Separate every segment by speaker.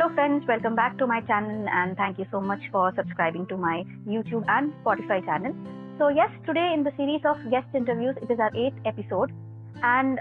Speaker 1: Hello friends, welcome back to my channel and thank you so much for subscribing to my YouTube and Spotify channel. So yes, today in the series of guest interviews, it is our 8th episode, and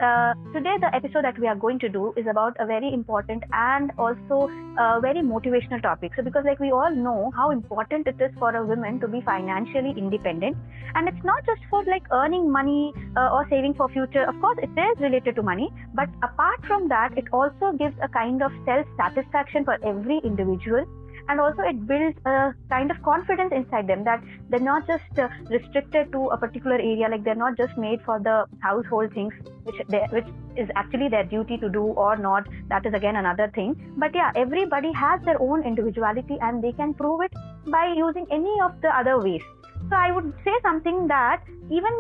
Speaker 1: today the episode that we are going to do is about a very important and also a very motivational topic. So because like we all know how important it is for a woman to be financially independent, and it's not just for like earning money or saving for future. Of course it is related to money, but apart from that it also gives a kind of self-satisfaction for every individual, and also it builds a kind of confidence inside them that they're not just restricted to a particular area, like they're not just made for the household things which is actually their duty to do or not. That is again another thing. But yeah, everybody has their own individuality and they can prove it by using any of the other ways. So I would say something that even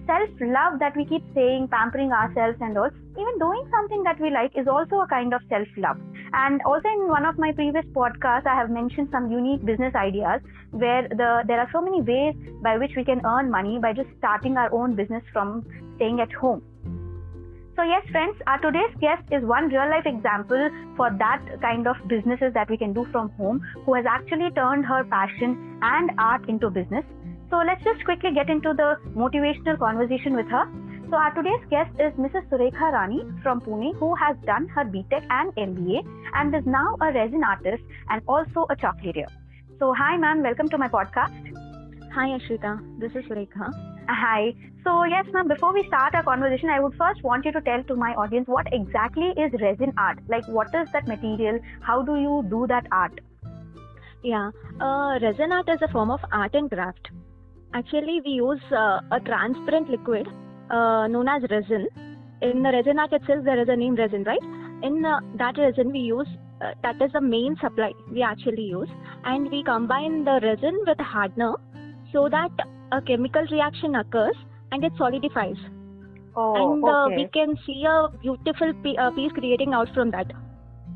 Speaker 1: self-love that we keep saying, pampering ourselves and all, even doing something that we like is also a kind of self-love. And also in one of my previous podcasts, I have mentioned some unique business ideas where there are so many ways by which we can earn money by just starting our own business from staying at home. So yes, friends, our today's guest is one real-life example for that kind of businesses that we can do from home, who has actually turned her passion and art into business. So let's just quickly get into the motivational conversation with her. So our today's guest is Mrs Surekha Rani from Pune, who has done her BTech and MBA and is now a resin artist and also a chocolatier. So hi ma'am, welcome to my podcast.
Speaker 2: Hi Ashrita, this is Surekha.
Speaker 1: Hi. So yes ma'am, before we start our conversation, I would first want you to tell to my audience what exactly is resin art? Like what is that material? How do you do that art?
Speaker 2: Yeah, resin art is a form of art and craft. Actually, we use a transparent liquid known as resin. In the resin art itself, there is a name resin, right? In that resin, we use, that is the main supply we actually use. And we combine the resin with hardener so that a chemical reaction occurs and it solidifies.
Speaker 1: Oh,
Speaker 2: and
Speaker 1: okay.
Speaker 2: we can see a beautiful piece creating out from that.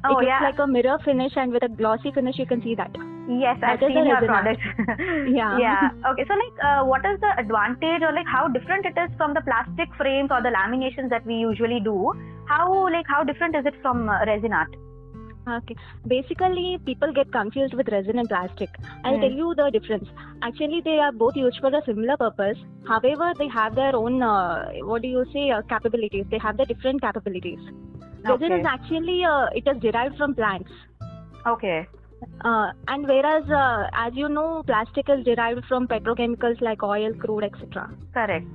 Speaker 1: Oh,
Speaker 2: it looks
Speaker 1: yeah.
Speaker 2: like a mirror finish, and with a glossy finish, you can see that.
Speaker 1: Yes, I've seen your product.
Speaker 2: Yeah.
Speaker 1: Okay, so like what is the advantage, or like how different it is from the plastic frames or the laminations that we usually do? How different is it from resin art?
Speaker 2: Okay. Basically, people get confused with resin and plastic. I'll tell you the difference. Actually, they are both used for a similar purpose. However, they have their own, capabilities. They have their different capabilities. Resin is actually, it is derived from plants.
Speaker 1: Okay.
Speaker 2: And whereas, as you know, plastic is derived from petrochemicals like oil, crude, etc.
Speaker 1: Correct.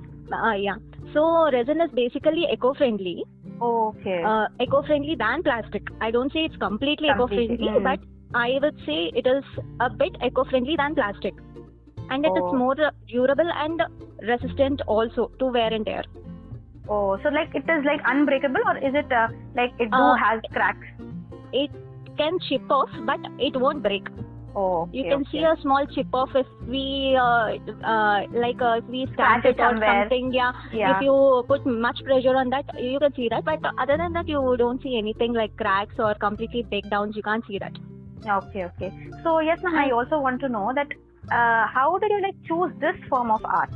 Speaker 2: Yeah. So, resin is basically eco-friendly.
Speaker 1: Okay.
Speaker 2: Eco-friendly than plastic. I don't say it's completely eco-friendly, but I would say it is a bit eco-friendly than plastic. And it is more durable and resistant also to wear and tear.
Speaker 1: Oh, so like it is like unbreakable, or is it like it has cracks?
Speaker 2: It can chip off, but it won't break.
Speaker 1: Oh, okay,
Speaker 2: you can see a small chip off if we if we stamp it or something. Yeah. If you put much pressure on that, you can see that. But other than that, you don't see anything like cracks or completely breakdowns. You can't see that.
Speaker 1: Okay. So yes, ma'am, I also want to know that how did you like choose this form of art?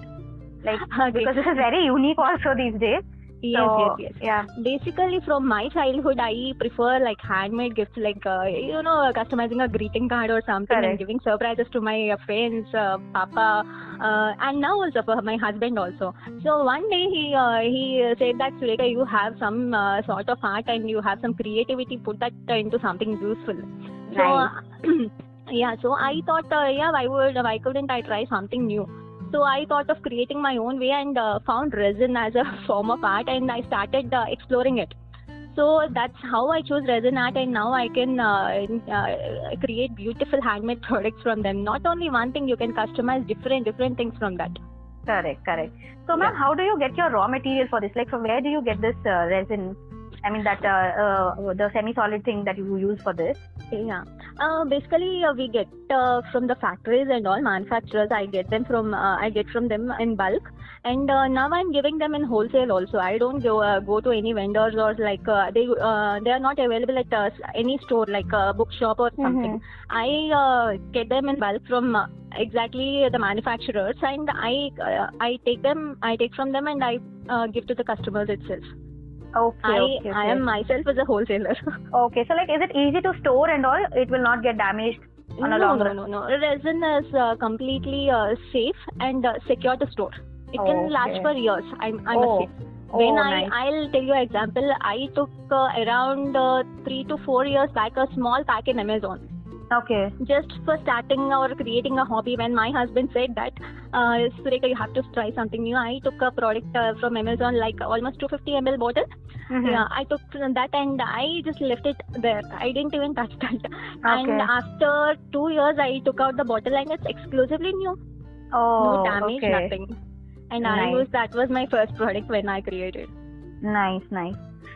Speaker 1: Like because this is very unique also these days.
Speaker 2: Yes. Yeah. Basically, from my childhood, I prefer like handmade gifts, like customizing a greeting card or something.
Speaker 1: Correct.
Speaker 2: And giving surprises to my friends, Papa, and now also for my husband also. So one day he said that, Surekha, you have some sort of art and you have some creativity. Put that into something useful.
Speaker 1: Nice.
Speaker 2: So yeah. So I thought, why couldn't I try something new? So I thought of creating my own way and found resin as a form of art, and I started exploring it. So that's how I chose resin art, and now I can create beautiful handmade products from them. Not only one thing, you can customize different things from that.
Speaker 1: Correct. So ma'am, how do you get your raw material for this? Like from where do you get this resin? I mean that the semi-solid thing that you use for this.
Speaker 2: Yeah. Basically, we get from the factories and all manufacturers. I get from them in bulk, and now I'm giving them in wholesale also. I don't go to any vendors, or like they are not available at any store like a bookshop or something. I get them in bulk from exactly the manufacturers, and I take from them and I give to the customers itself. I am myself as a wholesaler.
Speaker 1: Okay, so like, is it easy to store and all? It will not get damaged on a long run?
Speaker 2: No. Resin is completely safe and secure to store. It can last for years, I must say.
Speaker 1: Nice.
Speaker 2: I'll tell you an example. I took around 3 to 4 years back a small pack in Amazon.
Speaker 1: Okay.
Speaker 2: Just for starting or creating a hobby. When my husband said that, Surekha, you have to try something new. I took a product from Amazon, like almost 250 ml bottle. Yeah, I took that and I just left it there. I didn't even touch that. Okay. And after 2 years, I took out the bottle and it's exclusively new. No damage, nothing. And I used, that was my first product when I created.
Speaker 1: Nice.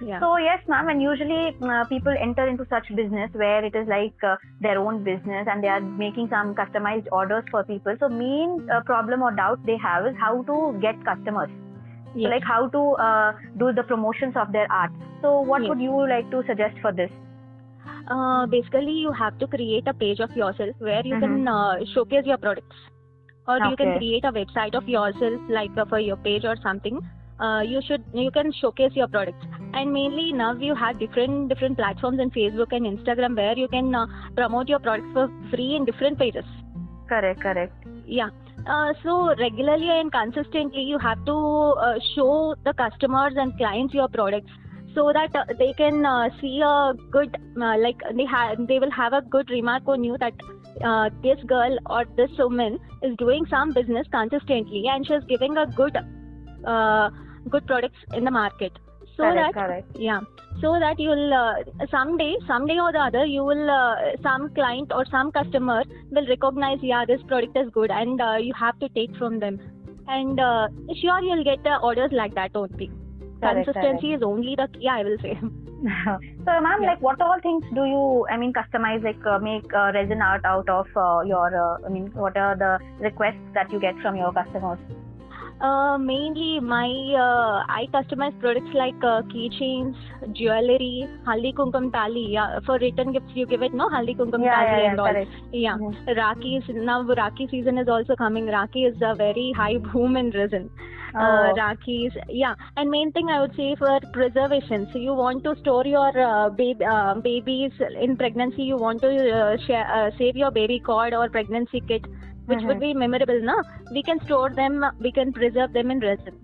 Speaker 2: Yeah.
Speaker 1: So yes, ma'am, and usually people enter into such business where it is like their own business and they are making some customized orders for people. So main problem or doubt they have is how to get customers.
Speaker 2: Yes.
Speaker 1: So like how to do the promotions of their art. So what would you like to suggest for this?
Speaker 2: Basically, you have to create a page of yourself where you can showcase your products. Or you can create a website of yourself, like for your page or something. You can showcase your products. And mainly now you have different platforms in Facebook and Instagram where you can promote your products for free in different pages.
Speaker 1: Correct.
Speaker 2: Yeah. So regularly and consistently you have to show the customers and clients your products, so that they can see a good they will have a good remark on you that this girl or this woman is doing some business consistently and she's giving a good products in the market. So so that you'll someday or the other you will some client or some customer will recognize, this product is good, and you have to take from them, and sure you'll get orders like that only. Consistency is only the key, I will say.
Speaker 1: So ma'am, like what all things do you customize, like make resin art out of your what are the requests that you get from your customers?
Speaker 2: Mainly I customize products like keychains, jewelry, haldi kumkum tali. For return gifts you give it, no, haldi kumkum tali and all.
Speaker 1: Correct.
Speaker 2: Rakis, now Rakhi season is also coming. Rakhi is a very high boom in resin. Rakis, and main thing I would say for preservation. So you want to store your babies in pregnancy. You want to save your baby cord or pregnancy kit, which would be memorable, no? We can store them, we can preserve them in resin.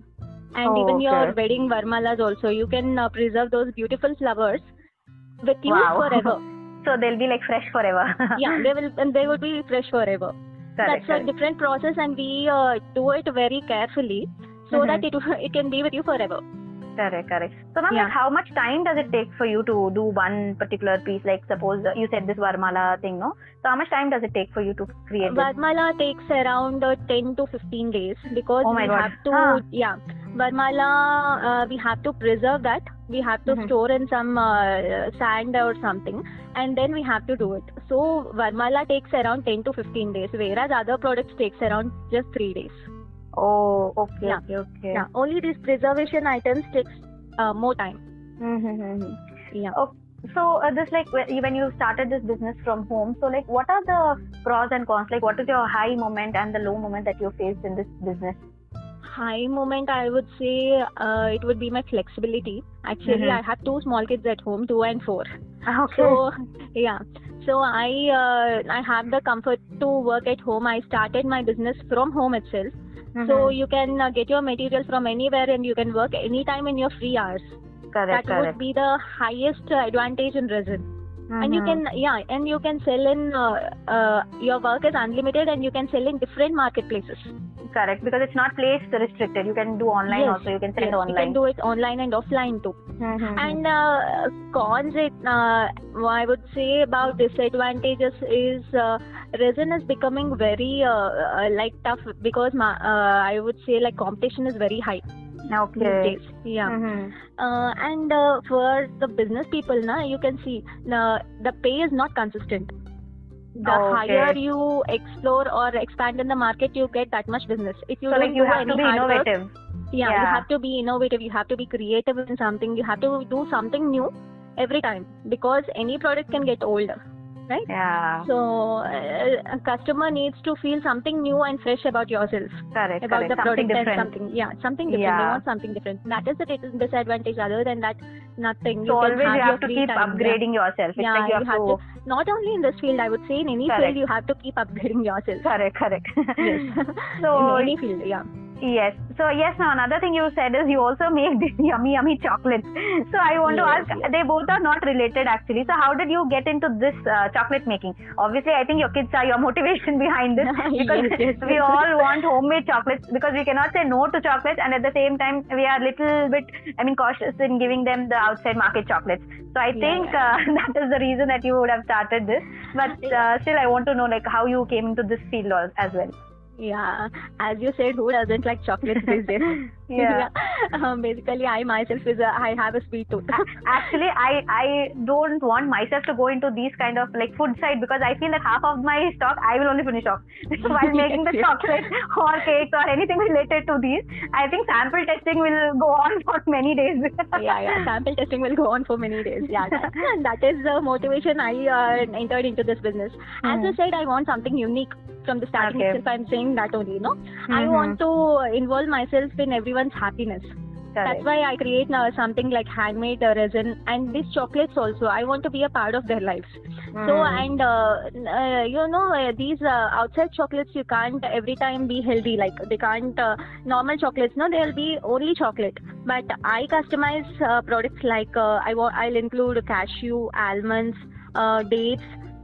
Speaker 2: And even your wedding varmalas also, you can preserve those beautiful flowers with you forever.
Speaker 1: So they'll be like fresh forever.
Speaker 2: they will be fresh forever. That's a different process, and we do it very carefully so that it can be with you forever.
Speaker 1: Correct. So ma'am, like how much time does it take for you to do one particular piece? Like suppose you said this Varmala thing, no? So how much time does it take for you to create this?
Speaker 2: Varmala takes around 10 to 15 days because have to, Varmala, we have to preserve that. We have to store in some sand or something, and then we have to do it. So Varmala takes around 10 to 15 days, whereas other products takes around just 3 days.
Speaker 1: Oh, okay.
Speaker 2: Yeah, only these preservation items takes more time. Yeah.
Speaker 1: Okay. So this, like when you started this business from home, so like what are the pros and cons? Like what is your high moment and the low moment that you faced in this business?
Speaker 2: High moment, I would say it would be my flexibility. Actually, I have 2 small kids at home, 2 and 4.
Speaker 1: Okay.
Speaker 2: So I have the comfort to work at home. I started my business from home itself. So you can get your materials from anywhere and you can work anytime in your free hours. That would be the highest advantage in resin. And you can sell in your work is unlimited, and you can sell in different marketplaces.
Speaker 1: Correct, because it's not place restricted. You can do online also. You can sell it online.
Speaker 2: You can do it online and offline too. And cons, I would say about disadvantages is resin is becoming very tough because I would say like competition is very high.
Speaker 1: Okay.
Speaker 2: These days. And for the business people, you can see the pay is not consistent. The higher you explore or expand in the market, you get that much business. If you don't
Speaker 1: you have to be innovative.
Speaker 2: You have to be innovative. You have to be creative in something. You have to do something new every time, because any product can get old. right?
Speaker 1: Yeah.
Speaker 2: So a customer needs to feel something new and fresh about yourself.
Speaker 1: Correct.
Speaker 2: About the
Speaker 1: Something
Speaker 2: product and
Speaker 1: different.
Speaker 2: something different.
Speaker 1: Yeah.
Speaker 2: They want something different. That is the disadvantage. Other than that, nothing.
Speaker 1: So
Speaker 2: You
Speaker 1: always
Speaker 2: can have
Speaker 1: you
Speaker 2: your
Speaker 1: have to
Speaker 2: free
Speaker 1: keep
Speaker 2: time.
Speaker 1: upgrading yourself. It's like you have to.
Speaker 2: Not only in this field, I would say in any
Speaker 1: Correct.
Speaker 2: field you have to keep upgrading yourself.
Speaker 1: Correct.
Speaker 2: Yes.
Speaker 1: So
Speaker 2: in any field, yeah.
Speaker 1: Yes. So yes, now another thing you said is you also make these yummy chocolates. So I want to ask, they both are not related actually. So how did you get into this chocolate making? Obviously, I think your kids are your motivation behind this because we all want homemade chocolates because we cannot say no to chocolates, and at the same time we are a little bit, cautious in giving them the outside market chocolates. So I think that is the reason that you would have started this. But still, I want to know like how you came into this field as well.
Speaker 2: Yeah, as you said, who doesn't like chocolates these days? Basically, I myself I have a sweet tooth.
Speaker 1: Actually, I don't want myself to go into these kind of like food side because I feel that half of my stock I will only finish off while making the chocolate or cakes or anything related to these. I think sample testing will go on for many days.
Speaker 2: Sample testing will go on for many days. Yeah, that is the motivation I entered into this business. As I said, I want something unique. From the starting itself, I'm saying that only, I want to involve myself in everyone's happiness. That's why I create something like handmade resin and these chocolates also. I want to be a part of their lives. So, and these outside chocolates, you can't every time be healthy. Like they can't, normal chocolates, they'll be only chocolate. But I customize products like I'll include cashew, almonds, dates.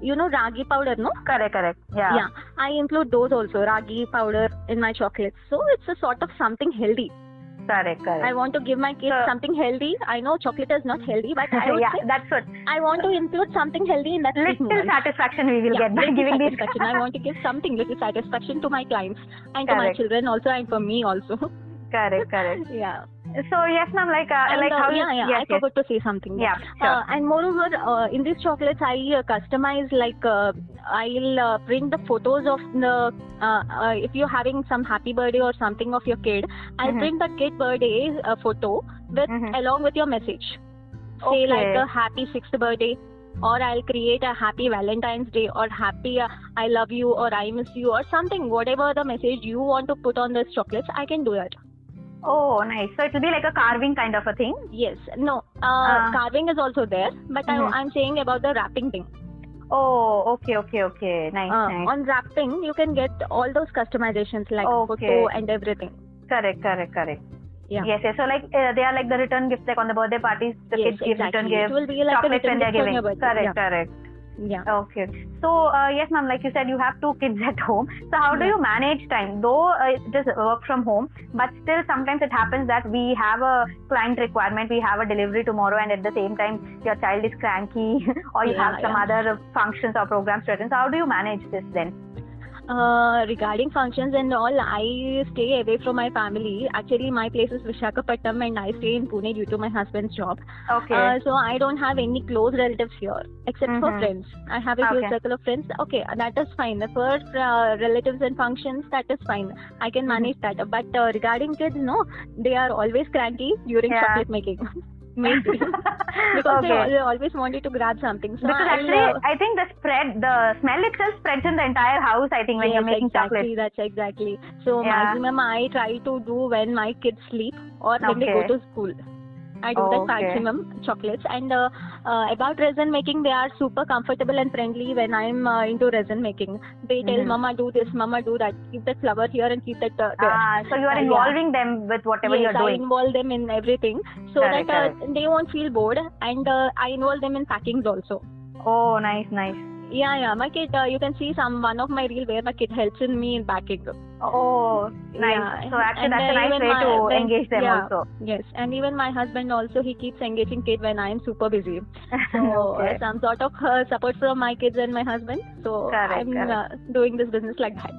Speaker 2: Ragi powder, no?
Speaker 1: Correct. Yeah.
Speaker 2: I include those also, ragi powder in my chocolates. So it's a sort of something healthy.
Speaker 1: Correct.
Speaker 2: I want to give my kids something healthy. I know chocolate is not healthy, but I would say
Speaker 1: that's what.
Speaker 2: I want to include something healthy in that.
Speaker 1: Little satisfaction we will get by giving these.
Speaker 2: I want to give little satisfaction to my clients and to my children also and for me also.
Speaker 1: Correct.
Speaker 2: Yeah.
Speaker 1: So yes, ma'am.
Speaker 2: I forgot to say something.
Speaker 1: Yeah, sure.
Speaker 2: And moreover, in these chocolates, I customize I'll print the photos of the if you're having some happy birthday or something of your kid, I'll print the kid birthday photo with along with your message. Say like a happy 6th birthday. Or I'll create a happy Valentine's Day or happy I love you or I miss you or something. Whatever the message you want to put on these chocolates, I can do it.
Speaker 1: Oh, nice. So it will be like a carving kind of a thing?
Speaker 2: Yes. No. Carving is also there. But I'm saying about the wrapping thing.
Speaker 1: Oh, okay. Nice.
Speaker 2: On wrapping, you can get all those customizations like photo and everything.
Speaker 1: Correct.
Speaker 2: Yeah.
Speaker 1: Yes. So like they are like the return gifts, like on the birthday parties, the kids give return gifts.
Speaker 2: It will be like
Speaker 1: chocolates when they're giving. Correct.
Speaker 2: Yeah.
Speaker 1: Okay. So yes, ma'am. Like you said, you have 2 kids at home. So how do you manage time? Though it is work from home, but still sometimes it happens that we have a client requirement, we have a delivery tomorrow, and at the same time your child is cranky, or you have some other functions or programs to attend. So how do you manage this then?
Speaker 2: Regarding functions and all, I stay away from my family. Actually, my place is Visakhapatnam and I stay in Pune due to my husband's job.
Speaker 1: Okay.
Speaker 2: So I don't have any close relatives here except for friends. I have a huge circle of friends. Okay, that is fine. For relatives and functions, that is fine. I can manage that. But regarding kids, no, they are always cranky during chocolate making. Maybe. Because they always wanted to grab something. So
Speaker 1: because actually, I think the smell itself spreads in the entire house, I think, when you're making chocolate.
Speaker 2: That's exactly. So maximum I try to do when my kids sleep or when they go to school. I do that maximum chocolates. And about resin making, they are super comfortable and friendly when I'm into resin making. They tell Mama do this, Mama do that. Keep that flower here and keep that there.
Speaker 1: So you are involving them with whatever you're doing.
Speaker 2: I involve them in everything so that they won't feel bored. And I involve them in packings also.
Speaker 1: Oh, nice.
Speaker 2: Yeah. My kid, you can see one of my reel where my kid helps in me in packing.
Speaker 1: Oh, nice. Yeah. So actually that's a nice way to engage them also.
Speaker 2: Yes, and even my husband also, he keeps engaging kid when I am super busy. So some sort of support from my kids and my husband. So I'm doing this business like that.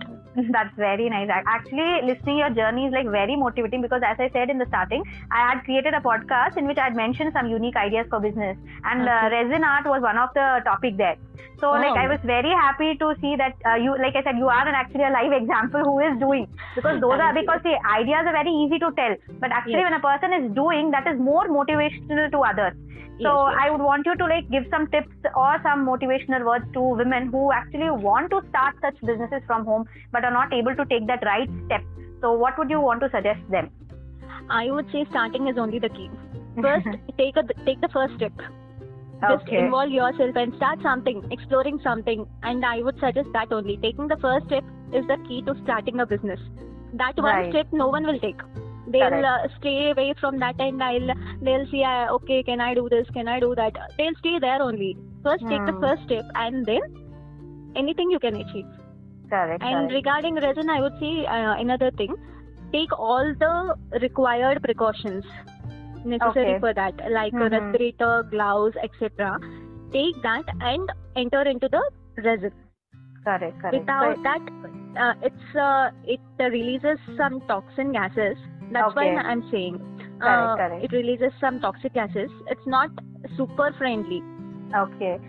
Speaker 1: That's very nice. Actually, listening your journey is like very motivating because, as I said in the starting, I had created a podcast in which I had mentioned some unique ideas for business, and resin art was one of the topic there. So, like, I was very happy to see that you, like I said, you are actually a live example who is doing, because because the ideas are very easy to tell, but actually when a person is doing, that is more motivational to others. So I would want you to like give some tips or some motivational words to women who actually want to start such businesses from home but are not able to take that right step. So what would you want to suggest them?
Speaker 2: I would say starting is only the key. First, take the first step. Just involve yourself and start something, exploring something. And I would suggest that only. Taking the first step is the key to starting a business. That one step no one will take. They'll stay away from that, and they'll see, okay, can I do this? Can I do that? They'll stay there only. First, take the first step, and then anything you can achieve. And regarding resin, I would say another thing: take all the required precautions necessary for that, like a respirator, gloves, etc. Take that and enter into the resin. Without that, it releases some toxin gases. That's why I'm saying it releases some toxic gases. It's not super friendly.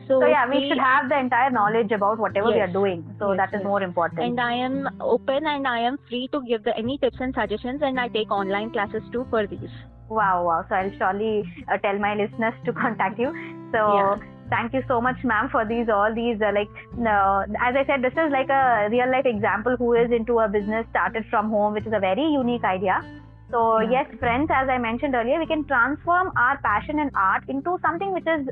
Speaker 2: So yeah, we should have the entire knowledge about whatever we are doing. So that is more important. And I am open and I am free to give any tips and suggestions, and I take online classes too for these. Wow. So I'll surely tell my listeners to contact you. So thank you so much, ma'am, for all these as I said, this is like a real life example who is into a business started from home, which is a very unique idea. So yes, friends, as I mentioned earlier, we can transform our passion and art into something which is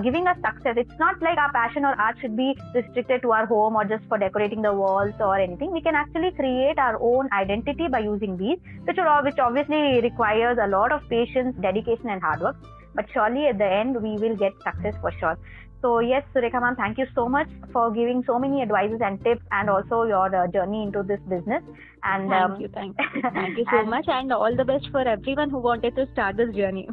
Speaker 2: giving us success. It's not like our passion or art should be restricted to our home or just for decorating the walls or anything. We can actually create our own identity by using these, which obviously requires a lot of patience, dedication and hard work. But surely at the end, we will get success for sure. So yes, Surekha ma'am, thank you so much for giving so many advices and tips, and also your journey into this business. And thank you so much, and all the best for everyone who wanted to start this journey.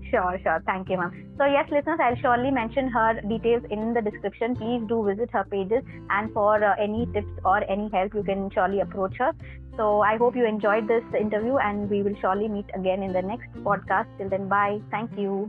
Speaker 2: Sure. Thank you, ma'am. So yes, listeners, I'll surely mention her details in the description. Please do visit her pages, and for any tips or any help, you can surely approach her. So I hope you enjoyed this interview, and we will surely meet again in the next podcast. Till then, bye. Thank you.